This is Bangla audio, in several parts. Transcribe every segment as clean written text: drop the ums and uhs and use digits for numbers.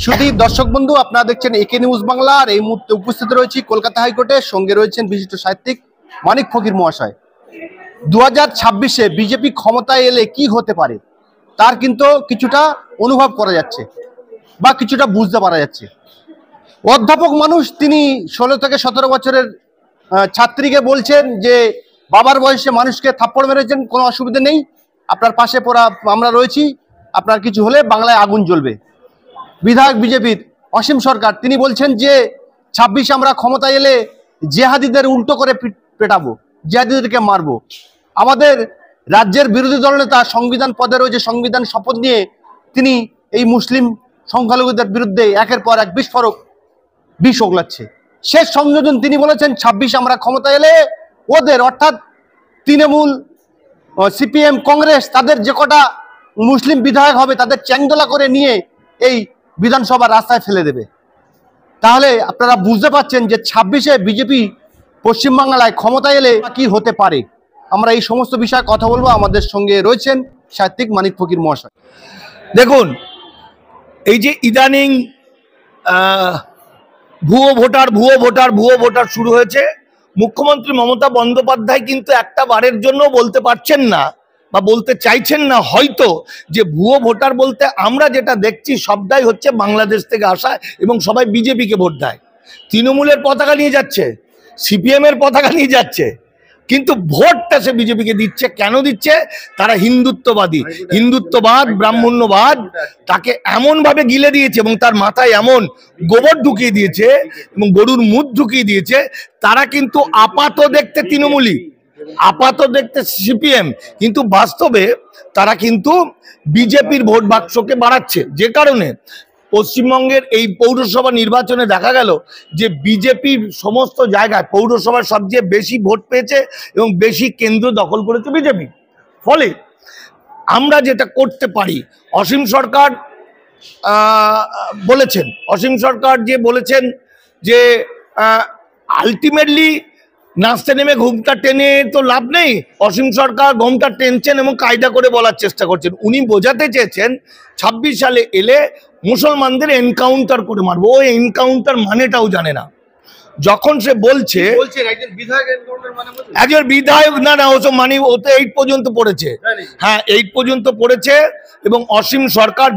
সুধীর দর্শক বন্ধু, আপনারা দেখছেন একে নিউজ বাংলা। আর এই মুহূর্তে উপস্থিত রয়েছি কলকাতা হাইকোর্টে। সঙ্গে রয়েছেন বিশিষ্ট সাহিত্যিক মানিক ফকির মহাশয়। 2026-এ বিজেপি ক্ষমতায় এলে কি হতে পারে তার কিন্তু কিছুটা অনুভব করা যাচ্ছে বা কিছুটা বুঝতে পারা যাচ্ছে। অধ্যাপক মানুষ, তিনি 16 থেকে 17 বছরের ছাত্রীকে বলছেন যে বাবার বয়সে মানুষকে থাপ্পড় মেরেছেন, কোনো অসুবিধা নেই, আপনার পাশে পড়া আমরা রয়েছি, আপনার কিছু হলে বাংলায় আগুন জ্বলবে। বিধায়ক বিজেপির অসীম সরকার, তিনি বলছেন যে 26 আমরা ক্ষমতায় এলে জেহাদিদের উল্টো করে পেটাবো, জেহাদিদেরকে মারবো। আমাদের রাজ্যের বিরোধী দলনেতা সংবিধান পদে রয়েছে, সংবিধান শপথ নিয়ে তিনি এই মুসলিম সংখ্যালঘুদের বিরুদ্ধে একের পর এক বিস্ফোরক বিষ ওগলাচ্ছে। শেষ সংযোজন তিনি বলেছেন 26 আমরা ক্ষমতায় এলে ওদের, অর্থাৎ তৃণমূল, সিপিএম, কংগ্রেস, তাদের যে কটা মুসলিম বিধায়ক হবে তাদের চ্যাংদোলা করে নিয়ে এই বিধানসভার রাস্তায় ফেলে দেবে। তাহলে আপনারা বুঝতে পারছেন যে 26-এ বিজেপি পশ্চিমবাংলায় ক্ষমতায় এলে কি হতে পারে। আমরা এই সমস্ত বিষয়ে কথা বলবো। আমাদের সঙ্গে রয়েছেন সাহিত্যিক মানিক ফকির মহাশয়। দেখুন, এই যে ইদানিং ভুয়ো ভোটার শুরু হয়েছে, মুখ্যমন্ত্রী মমতা বন্দ্যোপাধ্যায় কিন্তু একটা বারের জন্য বলতে পারছেন না বা বলতে চাইছেন না হয়তো যে ভুয়ো ভোটার বলতে আমরা যেটা দেখছি সবটাই হচ্ছে বাংলাদেশ থেকে আসা এবং সবাই বিজেপিকে ভোট দেয়, তৃণমূলের পতাকা নিয়ে যাচ্ছে, সিপিএম এর পতাকা নিয়ে যাচ্ছে, কিন্তু ভোটটা সে বিজেপিকে দিচ্ছে। কেন দিচ্ছে? তারা হিন্দুত্ববাদী, হিন্দুত্ববাদ, ব্রাহ্মণ্যবাদ তাকে এমন ভাবে গিলে দিয়েছে এবং তার মাথায় এমন গোবর ঢুকিয়ে দিয়েছে এবং গরুর মুখ ঢুকিয়ে দিয়েছে। তারা কিন্তু আপাত দেখতে তৃণমূলী, আপাত দেখতে সিপিএম, কিন্তু বাস্তবে তারা কিন্তু বিজেপির ভোট বাক্সকে বাড়াচ্ছে। যে কারণে পশ্চিমবঙ্গের এই পৌরসভা নির্বাচনে দেখা গেল যে বিজেপির সমস্ত জায়গায় পৌরসভার সবচেয়ে বেশি ভোট পেয়েছে এবং বেশি কেন্দ্র দখল করেছে বিজেপি। ফলে আমরা যেটা করতে পারি, অসীম সরকার বলেছেন যে আলটিমেটলি নাচতে নেমে ঘুমটা টেনে তো লাভ নেই। অসীম সরকার ঘুমটা টেনছেন এবং কায়দা করে বলার চেষ্টা করছেন। উনি বোঝাতে চেয়েছেন 26 সালে এলে মুসলমানদের এনকাউন্টার করে মারবো। ও এনকাউন্টার মানেটাও জানে না। যখন সে বলছে একজন বিধায়ক, না ওসব মানে ও তো 8 পর্যন্ত পড়েছে, হ্যাঁ 8 পর্যন্ত পড়েছে। এবং অসীম সরকার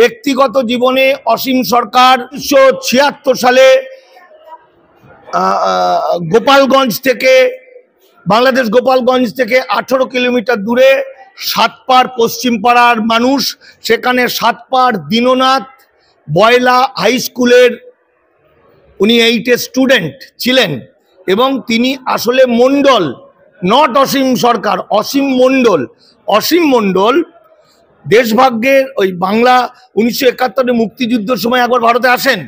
ব্যক্তিগত জীবনে অসীম সরকার 1976 সালে বাংলাদেশ গোপালগঞ্জ থেকে 18 কিলোমিটার দূরে সাতপাড় পশ্চিম পাড়ার মানুষ, সেখানে সাতপাড় দীননাথ বয়লা হাই স্কুলের উনি 8 স্টুডেন্ট ছিলেন এবং তিনি আসলে মণ্ডল, নট অসীম সরকার, অসীম মণ্ডল দেশভাগ্যের ওই বাংলা 1971 মুক্তিযুদ্ধের সময় একবার ভারতে আসেন,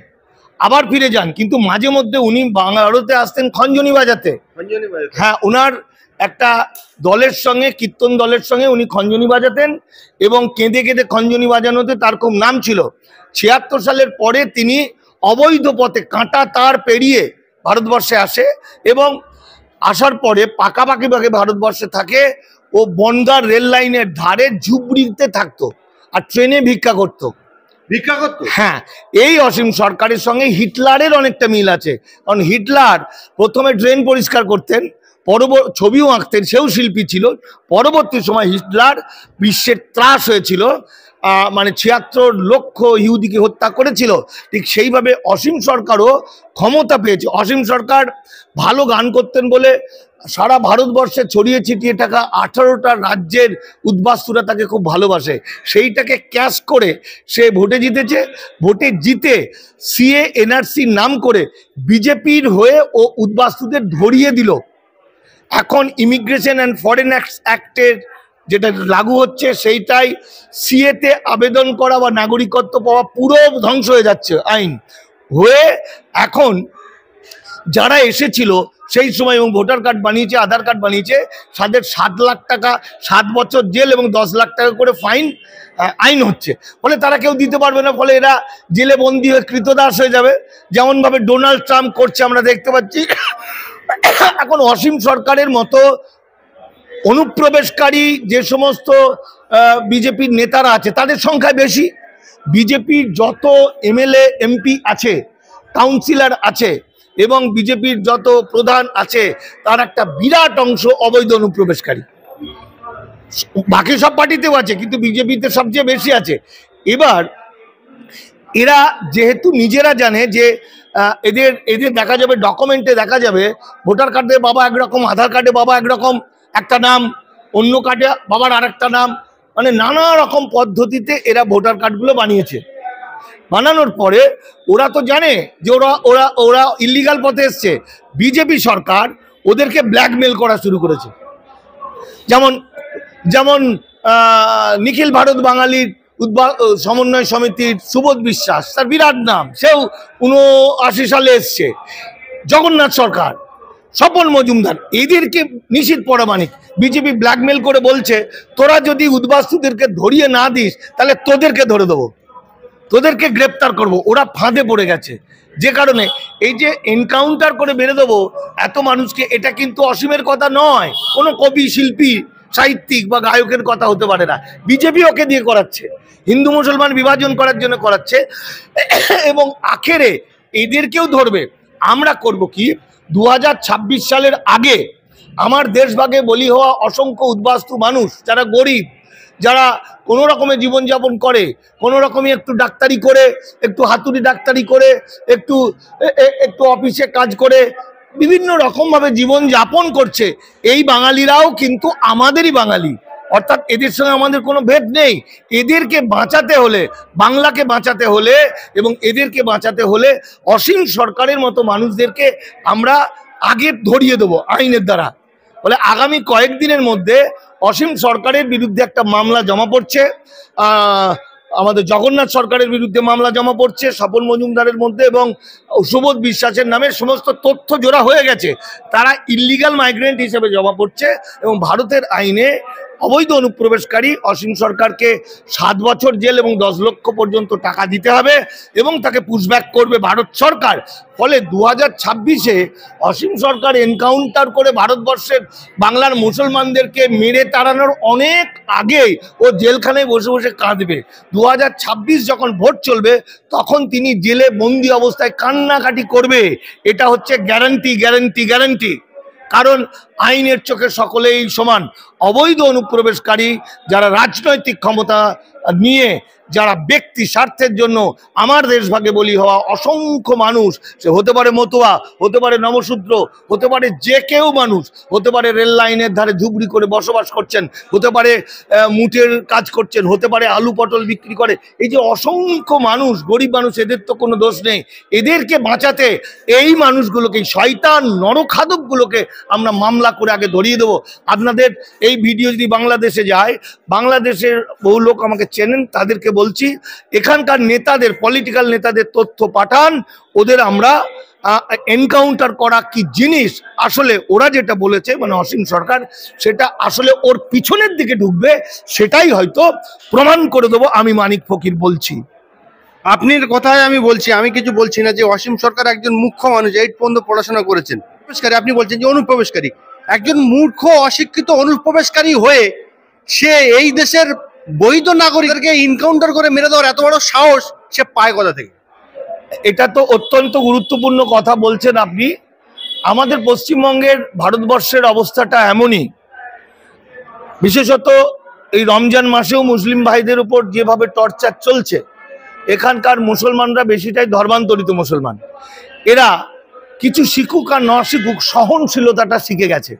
আবার ফিরে যান, কিন্তু মাঝে মধ্যে উনি ভারতে আসতেন খঞ্জনি বাজাতে। হ্যাঁ, ওনার একটা দলের সঙ্গে, কীর্তন দলের সঙ্গে উনি খঞ্জনি বাজাতেন এবং কেঁদে কেঁদে খঞ্জনি বাজানোতে তার খুব নাম ছিল। 76 সালের পরে তিনি অবৈধ পথে কাঁটা তার পেরিয়ে ভারতবর্ষে আসে এবং আসার পরে পাকাপাকিভাবে ভারতবর্ষে থাকে। ও বনগাঁ রেল লাইনের ধারে ঝুপড়িতে থাকতো আর ট্রেনে ভিক্ষা করতো। হ্যাঁ, এই অসীম সরকারের সঙ্গে হিটলারের অনেকটা মিল আছে, কারণ হিটলার প্রথমে ড্রেন পরিষ্কার করতেন, ছবিও আঁকতেন, সেও শিল্পী ছিল। পরবর্তী সময় হিটলার বিশ্বের ত্রাস হয়েছিল, মানে 76 লক্ষ ইহুদিকে হত্যা করেছিল। ঠিক সেইভাবে অসীম সরকারও ক্ষমতা পেয়েছে। অসীম সরকার ভালো গান করতেন বলে সারা ভারতবর্ষে ছড়িয়ে ছিটিয়ে থাকা 18টা রাজ্যের উদ্বাস্তুরা তাকে খুব ভালোবাসে। সেইটাকে ক্যাশ করে সে ভোটে জিতেছে। ভোটে জিতে সিএ এনআরসির নাম করে বিজেপির হয়ে ও উদ্বাস্তুদের ধরিয়ে দিল। এখন ইমিগ্রেশন অ্যান্ড ফরেন অ্যাক্টের যেটা লাগু হচ্ছে সেইটাই সিএতে আবেদন করা বা নাগরিকত্ব পাওয়া পুরো ধ্বংস হয়ে যাচ্ছে আইন হয়ে। এখন যারা এসেছিল সেই সময় এবং ভোটার কার্ড বানিয়েছে, আধার কার্ড বানিয়েছে, তাদের 7 লাখ টাকা 7 বছর জেল এবং 10 লাখ টাকা করে ফাইন আইন হচ্ছে। ফলে তারা কেউ দিতে পারবে না, ফলে এরা জেলে বন্দী হয়ে কৃতদাস হয়ে যাবে, যেমনভাবে ডোনাল্ড ট্রাম্প করছে আমরা দেখতে পাচ্ছি। এখন অসীম সরকারের মতো অনুপ্রবেশকারী যে সমস্ত বিজেপির নেতারা আছে তাদের সংখ্যা বেশি, বিজেপির যত এমএলএ এমপি আছে, কাউন্সিলর আছে এবং বিজেপির যত প্রধান আছে, তার একটা বিরাট অংশ অবৈধ অনুপ্রবেশকারী। বাকি সব পার্টিতেও আছে, কিন্তু বিজেপিতে সবচেয়ে বেশি আছে। এবার এরা যেহেতু নিজেরা জানে যে এদের দেখা যাবে, ডকুমেন্টে দেখা যাবে ভোটার কার্ডে বাবা একরকম, আধার কার্ডে বাবা একরকম একটা নাম, অন্য কার্ডে বাবার আরেকটা নাম, মানে নানা রকম পদ্ধতিতে এরা ভোটার কার্ডগুলো বানিয়েছে। বানানোর পরে ওরা তো জানে যে ওরা ওরা ওরা ইলিগাল পথে এসছে। বিজেপি সরকার ওদেরকে ব্ল্যাকমেল করা শুরু করেছে। যেমন যেমন নিখিল ভারত বাঙালির সমন্বয় সমিতির সুবোধ বিশ্বাস, তার বিরাট নাম, সেও 79 সালে এসছে। জগন্নাথ সরকার, স্বপন মজুমদার, এদেরকে নিশীথ পরামানিক বিজেপি ব্ল্যাকমেল করে বলছে, তোরা যদি উদ্বাস্তুদেরকে ধরিয়ে না দিস তাহলে তোদেরকে ধরে দেবো, তোদেরকে গ্রেপ্তার করব। ওরা ফাঁদে পড়ে গেছে, যে কারণে এই যে এনকাউন্টার করে বেড়ে দেবো এত মানুষকে, এটা কিন্তু অসীমের কথা নয়, কোনো কবি, শিল্পী, সাহিত্যিক বা গায়কের কথা হতে পারে না। বিজেপি ওকে দিয়ে করাচ্ছে, হিন্দু মুসলমান বিভাজন করার জন্য করাচ্ছে, এবং আখেরে এদেরকেও ধরবে। আমরা করব কি, 2026 সালের আগে আমার দেশভাগে বলি হওয়া অসংখ্য উদ্বাস্তু মানুষ, যারা গরিব, যারা কোনো রকমের জীবনযাপন করে, কোনো রকমই একটু ডাক্তারি করে, একটু হাতুড়ি ডাক্তারি করে, একটু একটু অফিসে কাজ করে, বিভিন্ন রকমভাবে জীবনযাপন করছে, এই বাঙালিরাও কিন্তু আমাদেরই বাঙালি, অর্থাৎ এদের সঙ্গে আমাদের কোনো ভেদ নেই। এদেরকে বাঁচাতে হলে, বাংলাকে বাঁচাতে হলে এবং এদেরকে বাঁচাতে হলে অসীম সরকারের মতো মানুষদেরকে আমরা আগে ধরিয়ে দেবো আইনের দ্বারা। বলে আগামী কয়েকদিনের মধ্যে অসীম সরকারের বিরুদ্ধে একটা মামলা জমা পড়ছে, আমাদের জগন্নাথ সরকারের বিরুদ্ধে মামলা জমা পড়ছে, স্বপন মজুমদারের মধ্যে এবং সুবোধ বিশ্বাসের নামে সমস্ত তথ্য জোড়া হয়ে গেছে। তারা ইল্লিগাল মাইগ্রেন্ট হিসেবে জমা পড়ছে এবং ভারতের আইনে অবৈধ অনুপ্রবেশকারী অসীম সরকারকে 7 বছর জেল এবং 10 লক্ষ পর্যন্ত টাকা দিতে হবে এবং তাকে পুশব্যাক করবে ভারত সরকার। ফলে 2026-এ অসীম সরকার এনকাউন্টার করে ভারতবর্ষের বাংলার মুসলমানদেরকে মেরে তাড়ানোর অনেক আগে ও জেলখানায় বসে বসে কাঁদবে। 2026 যখন ভোট চলবে তখন তিনি জেলে বন্দি অবস্থায় কান্নাকাটি করবে। এটা হচ্ছে গ্যারান্টি, গ্যারান্টি, গ্যারান্টি। কারণ আইনের চোখে সকলেই সমান। অবৈধ অনুপ্রবেশকারী যারা রাজনৈতিক ক্ষমতা নিয়ে, যারা ব্যক্তি স্বার্থের জন্য আমার দেশভাগে বলি হওয়া অসংখ্য মানুষ, সে হতে পারে মতুয়া, হতে পারে নবশূদ্র, হতে পারে যে কেউ মানুষ, হতে পারে রেল লাইনের ধারে ধুবড়ি করে বসবাস করছেন, হতে পারে মুটের কাজ করছেন, হতে পারে আলু পটল বিক্রি করে, এই যে অসংখ্য মানুষ, গরিব মানুষ, এদের তো কোনো দোষ নেই। এদেরকে বাঁচাতে এই মানুষগুলোকে, শয়তান নরখাদকগুলোকে আমরা মামলা করে আগে ধরিয়ে দেবো। আপনাদের এই ভিডিও যদি বাংলাদেশে যায়, বাংলাদেশের বহু লোক আমাকে চেনেন, তাদেরকে বলছি এখানকার নেতাদের, পলিটিক্যাল নেতাদের তথ্য পাঠান, ওদের আমরা এনকাউন্টার করা কি জিনিস, আসলে ওরা যেটা বলেছে মানে অসীম সরকার, সেটা আসলে ওর পিছনের দিকে ঢুকবে, সেটাই হয়তো প্রমাণ করে দেবো। আমি মানিক ফকির বলছি। আপনার কথায় আমি বলছি, আমি কিছু বলছি না, যে অসীম সরকার একজন মুখ্য মানুষ, 8 পর্যন্ত পড়াশোনা করেছেন। আপনি বলছেন যে অনুপ্রবেশকারী, একজন মূর্খ অশিক্ষিত অনুপ্রবেশকারী হয়ে সে এই দেশের বৈধ নাগরিকদেরকে এনকাউন্টার করে মেরে দেওয়ার এত বড় সাহস সে পায় কোথা থেকে? এটা তো অত্যন্ত গুরুত্বপূর্ণ কথা বলছেন আপনি। আমাদের পশ্চিমবঙ্গের, ভারতবর্ষের অবস্থাটা এমনই, বিশেষত এই রমজান মাসেও মুসলিম ভাইদের উপর যেভাবে টর্চার চলছে, এখানকার মুসলমানরা বেশিটাই ধর্মান্তরিত মুসলমান। এরা কিছু শিখুক আর না শিখুক, সহনশীলতাটা শিখে গেছে,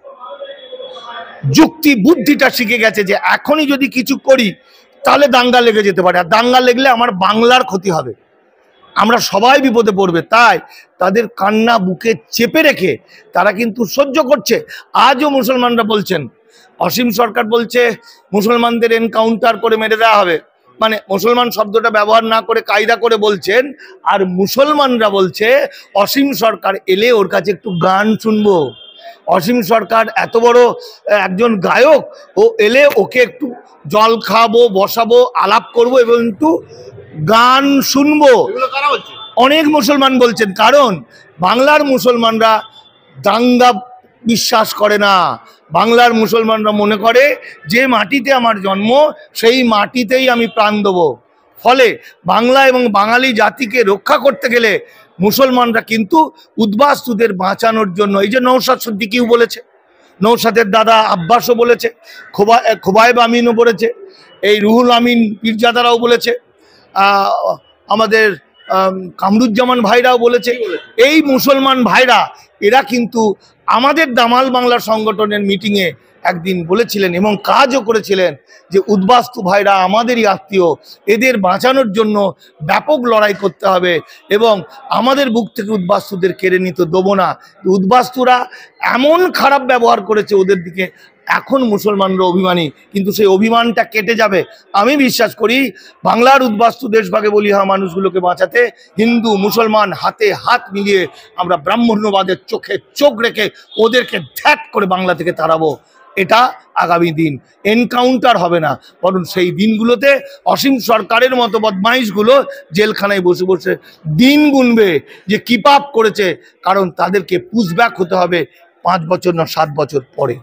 যুক্তি বুদ্ধিটা শিখে গেছে, যে এখনই যদি কিছু করি তাহলে দাঙ্গা লেগে যেতে পারে, আর দাঙ্গা লেগলে আমার বাংলার ক্ষতি হবে, আমরা সবাই বিপদে পড়বে। তাই তাদের কান্না বুকে চেপে রেখে তারা কিন্তু সহ্য করছে। আজও মুসলমানরা বলছেন, অসীম সরকার বলছে মুসলমানদের এনকাউন্টার করে মেরে দেওয়া হবে, মানে মুসলমান শব্দটা ব্যবহার না করে কায়দা করে বলছেন, আর মুসলমানরা বলছে অসীম সরকার এলে ওর কাছে একটু গান শুনবো। অসীম সরকার এত বড় একজন গায়ক, ও এলে ওকে একটু জল খাবো, বসাবো, আলাপ করব এবং একটু গান শুনবো। অনেক মুসলমান বলছেন, কারণ বাংলার মুসলমানরা দাঙ্গা বিশ্বাস করে না। বাংলার মুসলমানরা মনে করে যে মাটিতে আমার জন্ম, সেই মাটিতেই আমি প্রাণ দেবো। ফলে বাংলা এবং বাঙালি জাতিকে রক্ষা করতে গেলে মুসলমানরা কিন্তু উদ্বাস্তুদের বাঁচানোর জন্য, এই যে নওশাদ সিদ্দিকীও বলেছে, নওশাদের দাদা আব্বাসও বলেছে, খোবায়েব আমিনও বলেছে, এই রুহুল আমিন পীরজাদারাও বলেছে, আমাদের কামরুজ্জামান ভাইরাও বলেছে, এই মুসলমান ভাইরা এরা কিন্তু আমাদের দামাল বাংলার সংগঠনের মিটিংয়ে একদিন বলেছিলেন এবং কাজও করেছিলেন যে উদ্বাস্তু ভাইরা আমাদেরই আত্মীয়, এদের বাঁচানোর জন্য ব্যাপক লড়াই করতে হবে এবং আমাদের বুক থেকে উদ্বাস্তুদের কেড়ে নিতে দেবো না। উদ্বাস্তুরা এমন খারাপ ব্যবহার করেছে ওদের দিকে, এখন মুসলমানরা অভিমানী, কিন্তু সেই অভিমানটা কেটে যাবে। আমি বিশ্বাস করি বাংলার উদ্বাস্তু দেশভাগে বলিহা মানুষগুলোকে বাঁচাতে হিন্দু মুসলমান হাতে হাত মিলিয়ে আমরা ব্রাহ্মণ্যবাদের চোখে চোখ রেখে ওদেরকে ধ্যাট করে বাংলা থেকে তাড়াবো। এটা আগামী দিন, এনকাউন্টার হবে না, বরং সেই দিনগুলোতে অসীম সরকারের মতো বদমাইশগুলো জেলখানায় বসে বসে দিন গুনবে যে কি পাপ করেছে, কারণ তাদেরকে পুশব্যাক হতে হবে 5 বছর না 7 বছর পরে।